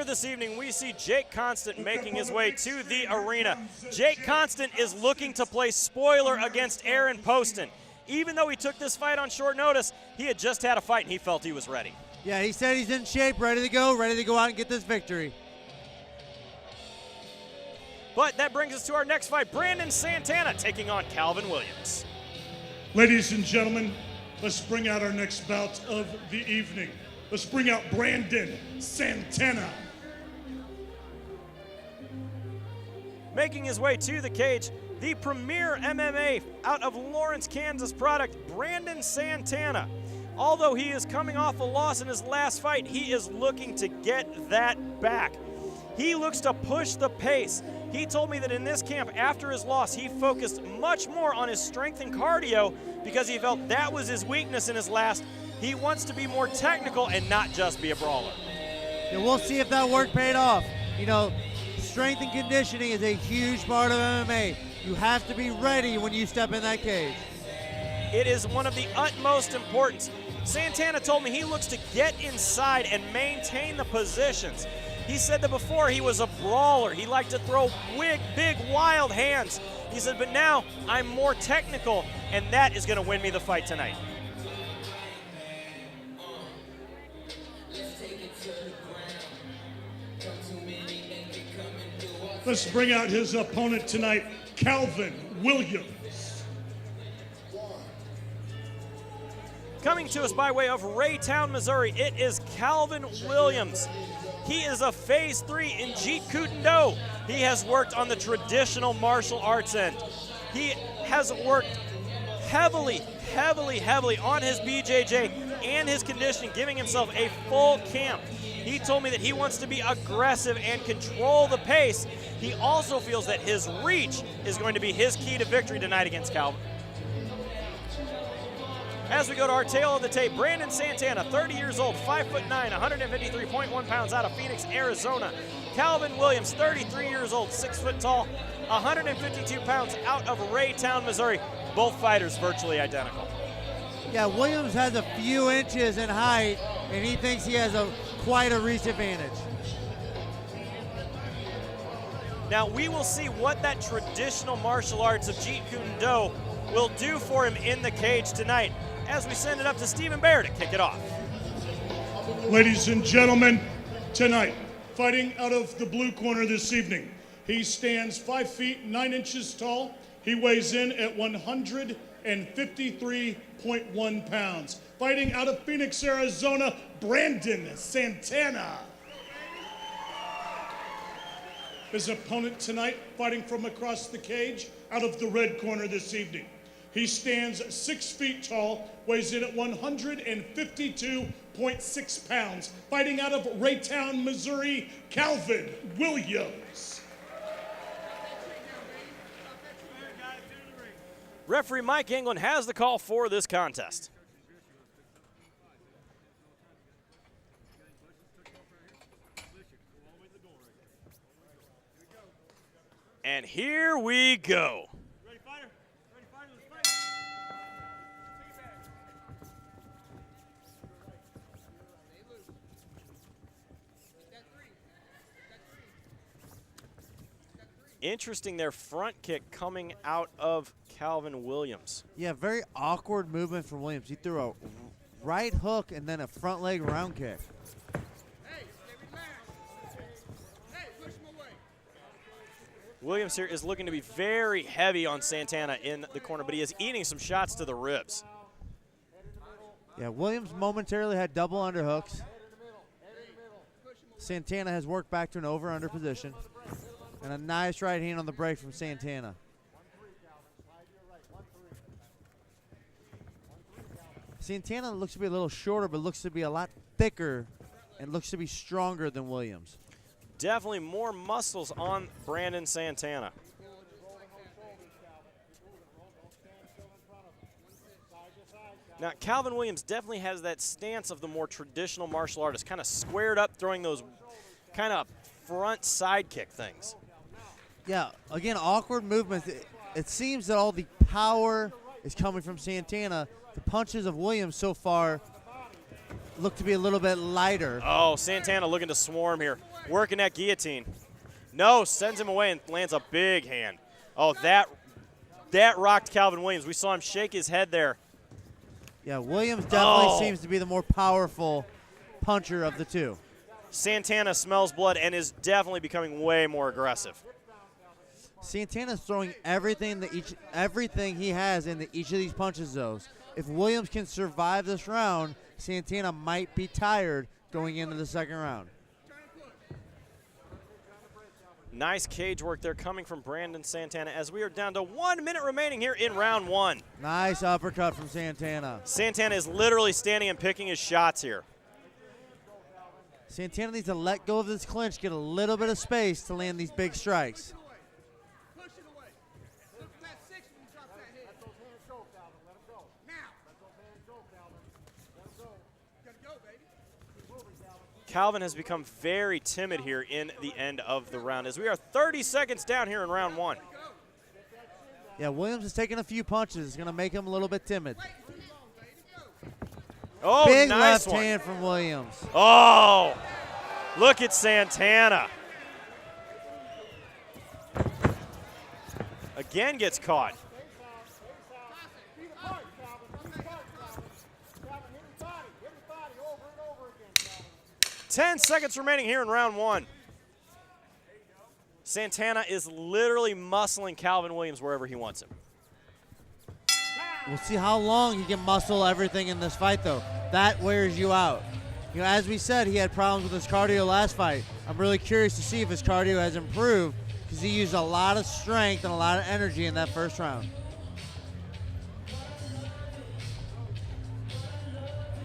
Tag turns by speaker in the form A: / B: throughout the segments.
A: this evening, we see Jake Constant making his way to the arena. Jake Constant is looking to play spoiler against Aaron Poston. Even though he took this fight on short notice, he had just had a fight and he felt he was ready.
B: Yeah, he said he's in shape, ready to go out and get this victory.
A: But that brings us to our next fight, Brandon Santana taking on Calvin Williams.
C: Ladies and gentlemen, let's bring out our next bout of the evening. Let's bring out Brandon Santana.
A: Making his way to the cage, the premier MMA out of Lawrence, Kansas product, Brandon Santana. Although he is coming off a loss in his last fight, he is looking to get that back. He looks to push the pace. He told me that in this camp, after his loss, he focused much more on his strength and cardio because he felt that was his weakness in his last. He wants to be more technical and not just be a brawler.
B: Yeah, we'll see if that work paid off. You know, strength and conditioning is a huge part of MMA. You have to be ready when you step in that cage.
A: It is one of the utmost importance. Santana told me he looks to get inside and maintain the positions. He said that before he was a brawler. He liked to throw big, wild hands. He said, but now I'm more technical, and that is going to win me the fight tonight.
C: Let's bring out his opponent tonight, Calvin Williams.
A: Coming to us by way of Raytown, Missouri, it is Calvin Williams. He is a Phase 3 in Jeet Kune Do. He has worked on the traditional martial arts end. He has worked heavily on his BJJ and his conditioning, giving himself a full camp. He told me that he wants to be aggressive and control the pace. He also feels that his reach is going to be his key to victory tonight against Calvin. As we go to our tail of the tape, Brandon Santana, 30 years old, 5'9", 153.1 pounds out of Phoenix, Arizona. Calvin Williams, 33 years old, 6 foot tall, 152 pounds out of Raytown, Missouri. Both fighters virtually identical.
B: Yeah, Williams has a few inches in height, and he thinks he has quite a reach advantage.
A: Now we will see what that traditional martial arts of Jeet Kune Do will do for him in the cage tonight, as we send it up to Stephen Bear to kick it off.
C: Ladies and gentlemen, tonight, fighting out of the blue corner this evening, he stands 5 feet 9 inches tall. He weighs in at 153.1 pounds. Fighting out of Phoenix, Arizona, Brandon Santana. His opponent tonight, fighting from across the cage, out of the red corner this evening. He stands 6 feet tall, weighs in at 152.6 pounds. Fighting out of Raytown, Missouri, Calvin Williams.
A: Referee Mike England has the call for this contest. And here we go.
C: Ready, fighter? Ready, fighter? Let's fight.
A: Interesting, their front kick coming out of Calvin Williams.
B: Yeah, very awkward movement from Williams. He threw a right hook and then a front leg round kick.
A: Williams here is looking to be very heavy on Santana in the corner, but he is eating some shots to the ribs.
B: Yeah, Williams momentarily had double underhooks. Santana has worked back to an over-under position. And a nice right hand on the break from Santana. Santana looks to be a little shorter, but looks to be a lot thicker and looks to be stronger than Williams.
A: Definitely more muscles on Brandon Santana. Now, Calvin Williams definitely has that stance of the more traditional martial artist, kind of squared up, throwing those kind of front side kick things.
B: Yeah, again, awkward movements. It seems that all the power is coming from Santana. The punches of Williams so far look to be a little bit lighter.
A: Oh, Santana looking to swarm here. Working that guillotine. No, sends him away and lands a big hand. Oh, that rocked Calvin Williams. We saw him shake his head there.
B: Yeah, Williams definitely seems to be the more powerful puncher of the two.
A: Santana smells blood and is definitely becoming way more aggressive.
B: Santana's throwing everything he has into each of these punches, though. If Williams can survive this round, Santana might be tired going into the second round.
A: Nice cage work there coming from Brandon Santana as we are down to 1 minute remaining here in round one.
B: Nice uppercut from Santana.
A: Santana is literally standing and picking his shots here.
B: Santana needs to let go of this clinch, get a little bit of space to land these big strikes.
A: Calvin has become very timid here in the end of the round as we are 30 seconds down here in round one.
B: Yeah, Williams is taking a few punches. It's going to make him a little bit timid.
A: Oh,
B: big
A: nice
B: left hand from Williams.
A: Oh, look at Santana. Again gets caught. 10 seconds remaining here in round one. Santana is literally muscling Calvin Williams wherever he wants him.
B: We'll see how long he can muscle everything in this fight, though. That wears you out. You know, as we said, he had problems with his cardio last fight. I'm really curious to see if his cardio has improved because he used a lot of strength and a lot of energy in that first round.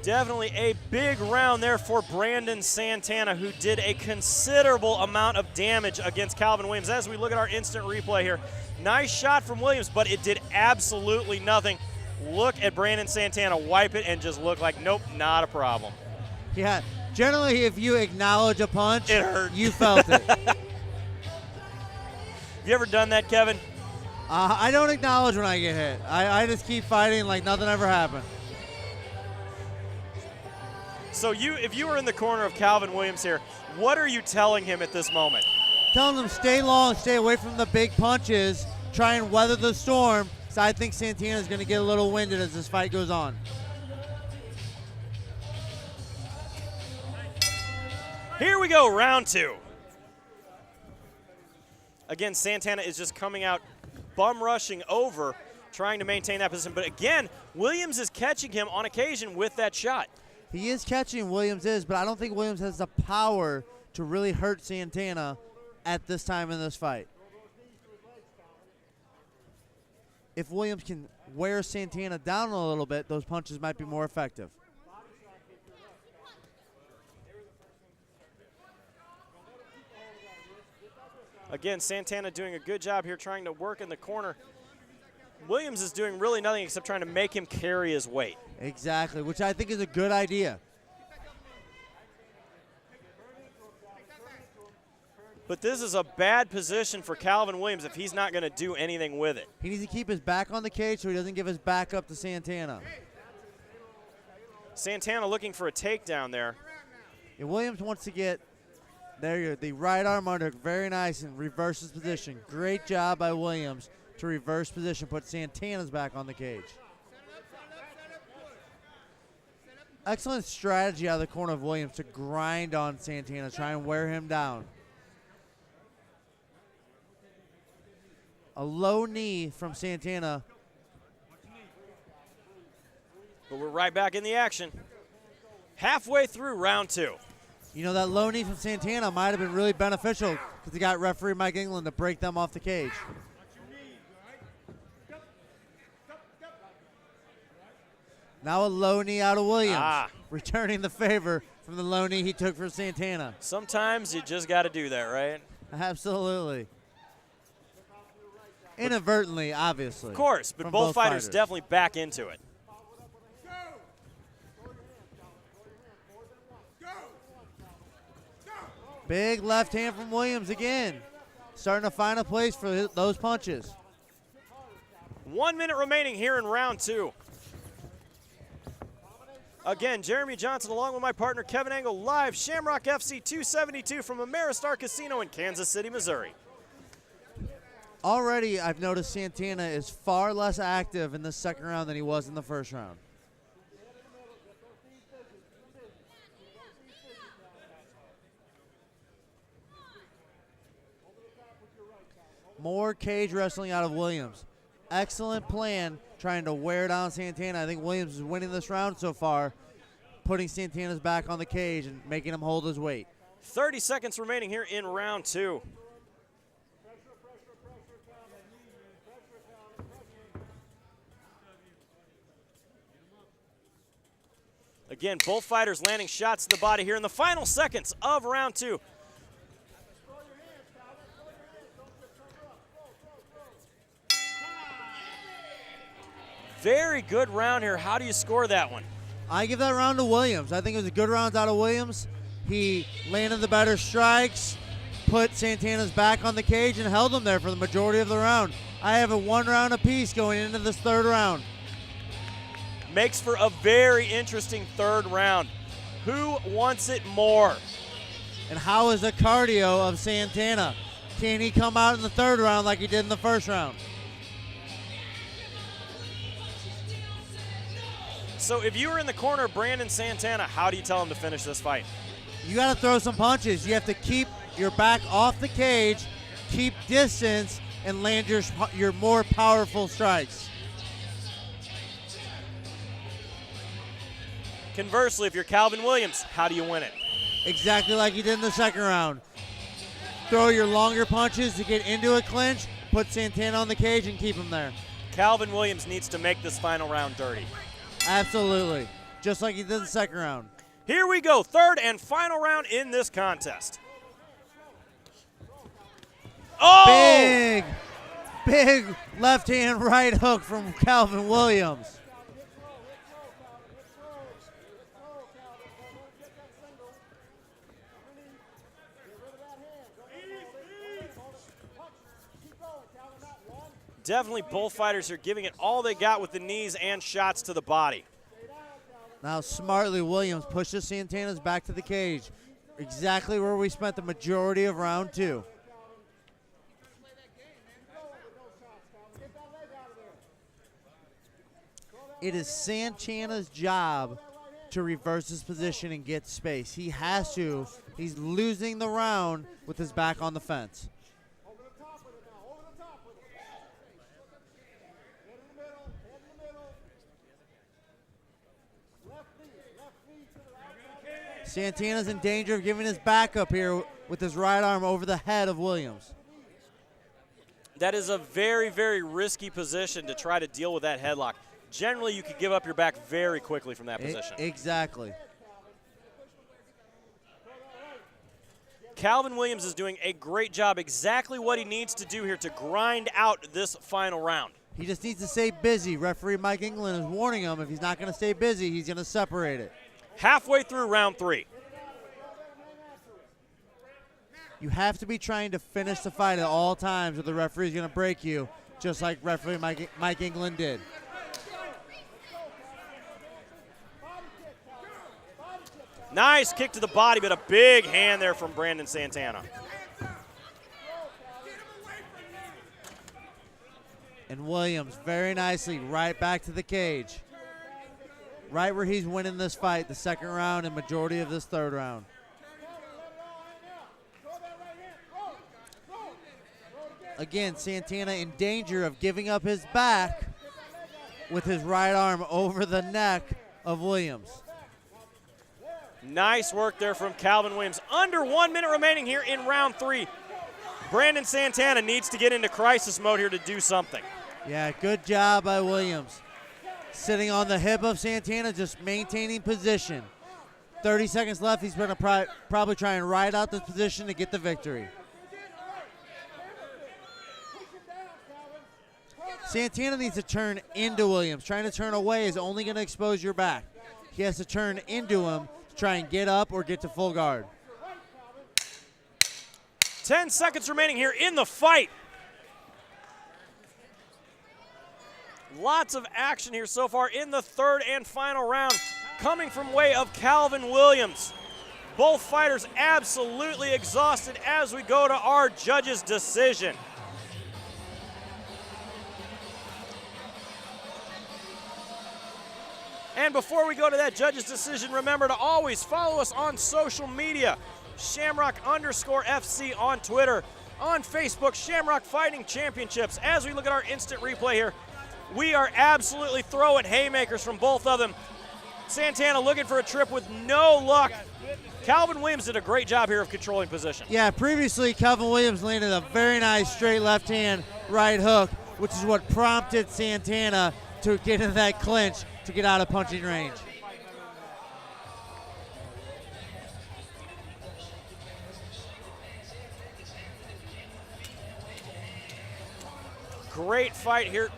A: Definitely a big round there for Brandon Santana, who did a considerable amount of damage against Calvin Williams. As we look at our instant replay here, nice shot from Williams, but it did absolutely nothing. Look at Brandon Santana wipe it and just look like, nope, not a problem.
B: Yeah, generally if you acknowledge a punch,
A: it hurt.
B: You felt it.
A: Have you ever done that, Kevin?
B: I don't acknowledge when I get hit. I just keep fighting like nothing ever happened.
A: So if you were in the corner of Calvin Williams here, what are you telling him at this moment?
B: Telling him stay long, stay away from the big punches, try and weather the storm. So I think Santana's going to get a little winded as this fight goes on.
A: Here we go, round two. Again, Santana is just coming out, bum rushing over, trying to maintain that position. But again, Williams is catching him on occasion with that shot.
B: He is catching, Williams is, but I don't think Williams has the power to really hurt Santana at this time in this fight. If Williams can wear Santana down a little bit, those punches might be more effective.
A: Again, Santana doing a good job here trying to work in the corner. Williams is doing really nothing except trying to make him carry his weight.
B: Exactly, which I think is a good idea.
A: But this is a bad position for Calvin Williams if he's not going to do anything with it.
B: He needs to keep his back on the cage so he doesn't give his back up to Santana.
A: Santana looking for a takedown there.
B: And Williams wants to get, there you go, the right arm under, very nice, and reverses position. Great job by Williams to reverse position, put Santana's back on the cage. Excellent strategy out of the corner of Williams to grind on Santana, try and wear him down. A low knee from Santana.
A: But we're right back in the action. Halfway through round two.
B: You know, that low knee from Santana might have been really beneficial because he got referee Mike England to break them off the cage. Now a low knee out of Williams, returning the favor from the low knee he took for Santana.
A: Sometimes you just got to do that, right?
B: Absolutely. Inadvertently, obviously.
A: Of course, but both fighters definitely back into it.
B: Big left hand from Williams again. Starting to find a place for those punches.
A: 1 minute remaining here in round two. Again, Jeremy Johnson along with my partner Kevin Engel, live Shamrock FC 272 from Ameristar Casino in Kansas City, Missouri.
B: Already, I've noticed Santana is far less active in the second round than he was in the first round. More cage wrestling out of Williams. Excellent plan trying to wear down Santana. I think Williams is winning this round so far, putting Santana's back on the cage and making him hold his weight.
A: 30 seconds remaining here in round 2. Again, both fighters landing shots to the body here in the final seconds of round 2. Very good round here. How do you score that one?
B: I give that round to Williams. I think it was a good round out of Williams. He landed the better strikes, put Santana's back on the cage, and held him there for the majority of the round. I have a 1 round apiece going into this third round.
A: Makes for a very interesting third round. Who wants it more?
B: And how is the cardio of Santana? Can he come out in the third round like he did in the first round?
A: So if you were in the corner of Brandon Santana, how do you tell him to finish this fight?
B: You got to throw some punches. You have to keep your back off the cage, keep distance, and land your more powerful strikes.
A: Conversely, if you're Calvin Williams, how do you win it?
B: Exactly like you did in the second round. Throw your longer punches to get into a clinch, put Santana on the cage, and keep him there.
A: Calvin Williams needs to make this final round dirty.
B: Absolutely. Just like he did the second round.
A: Here we go, third and final round in this contest. Oh!
B: Big left hand right hook from Calvin Williams.
A: Definitely both fighters are giving it all they got with the knees and shots to the body.
B: Now smartly, Williams pushes Santana's back to the cage. Exactly where we spent the majority of round 2. It is Santana's job to reverse his position and get space. He has to. He's losing the round with his back on the fence. Santana's in danger of giving his back up here with his right arm over the head of Williams.
A: That is a very, very risky position to try to deal with that headlock. Generally, you could give up your back very quickly from that position.
B: Exactly.
A: Calvin Williams is doing a great job, exactly what he needs to do here to grind out this final round.
B: He just needs to stay busy. Referee Mike England is warning him if he's not going to stay busy, he's going to separate it.
A: Halfway through round 3.
B: You have to be trying to finish the fight at all times or the referee's going to break you, just like referee Mike England did.
A: Nice kick to the body, but a big hand there from Brandon Santana.
B: And Williams very nicely right back to the cage. Right where he's winning this fight, the second round and majority of this third round. Again, Santana in danger of giving up his back with his right arm over the neck of Williams.
A: Nice work there from Calvin Williams. Under 1 minute remaining here in round 3. Brandon Santana needs to get into crisis mode here to do something.
B: Yeah, good job by Williams. Sitting on the hip of Santana, just maintaining position. 30 seconds left. He's going to probably try and ride out this position to get the victory. Santana needs to turn into Williams. Trying to turn away is only going to expose your back. He has to turn into him to try and get up or get to full guard.
A: 10 seconds remaining here in the fight. Lots of action here so far in the third and final round. coming from way of Calvin Williams. Both fighters absolutely exhausted as we go to our judges' decision. And before we go to that judge's decision, remember to always follow us on social media. Shamrock_FC on Twitter. On Facebook, Shamrock Fighting Championships. As we look at our instant replay here, we are absolutely throwing haymakers from both of them. Santana looking for a trip with no luck. Calvin Williams did a great job here of controlling position.
B: Yeah, previously Calvin Williams landed a very nice straight left hand right hook, which is what prompted Santana to get into that clinch to get out of punching range.
A: Great fight here.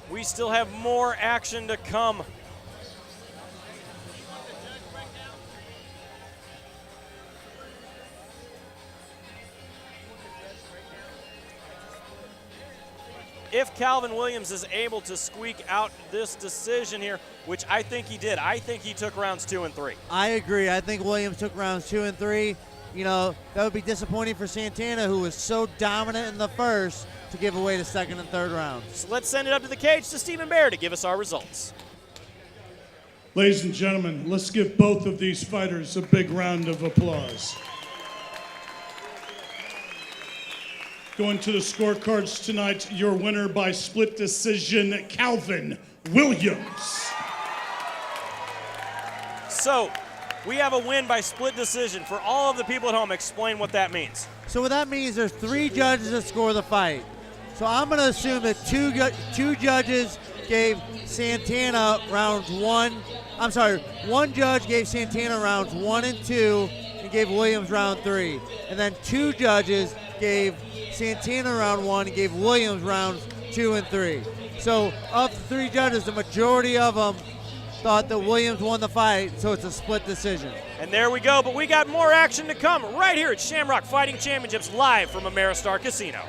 A: We still have more action to come. If Calvin Williams is able to squeak out this decision here, which I think he did, I think he took rounds 2 and 3.
B: I agree. I think Williams took rounds 2 and 3. You know, that would be disappointing for Santana, who was so dominant in the first, to give away the second and third rounds.
A: So let's send it up to the cage to Stephen Bear to give us our results.
C: Ladies and gentlemen, let's give both of these fighters a big round of applause. Going to the scorecards tonight, your winner by split decision, Calvin Williams.
A: So, we have a win by split decision. For all of the people at home, explain what that means.
B: So what that means, there's 3 judges that score the fight. So I'm going to assume that two judges gave Santana rounds 1. I'm sorry, 1 judge gave Santana rounds 1 and 2 and gave Williams round 3. And then 2 judges gave Santana round 1 and gave Williams rounds 2 and 3. So of the 3 judges, the majority of them thought that Williams won the fight, so it's a split decision.
A: And there we go, but we got more action to come right here at Shamrock Fighting Championships live from Ameristar Casino.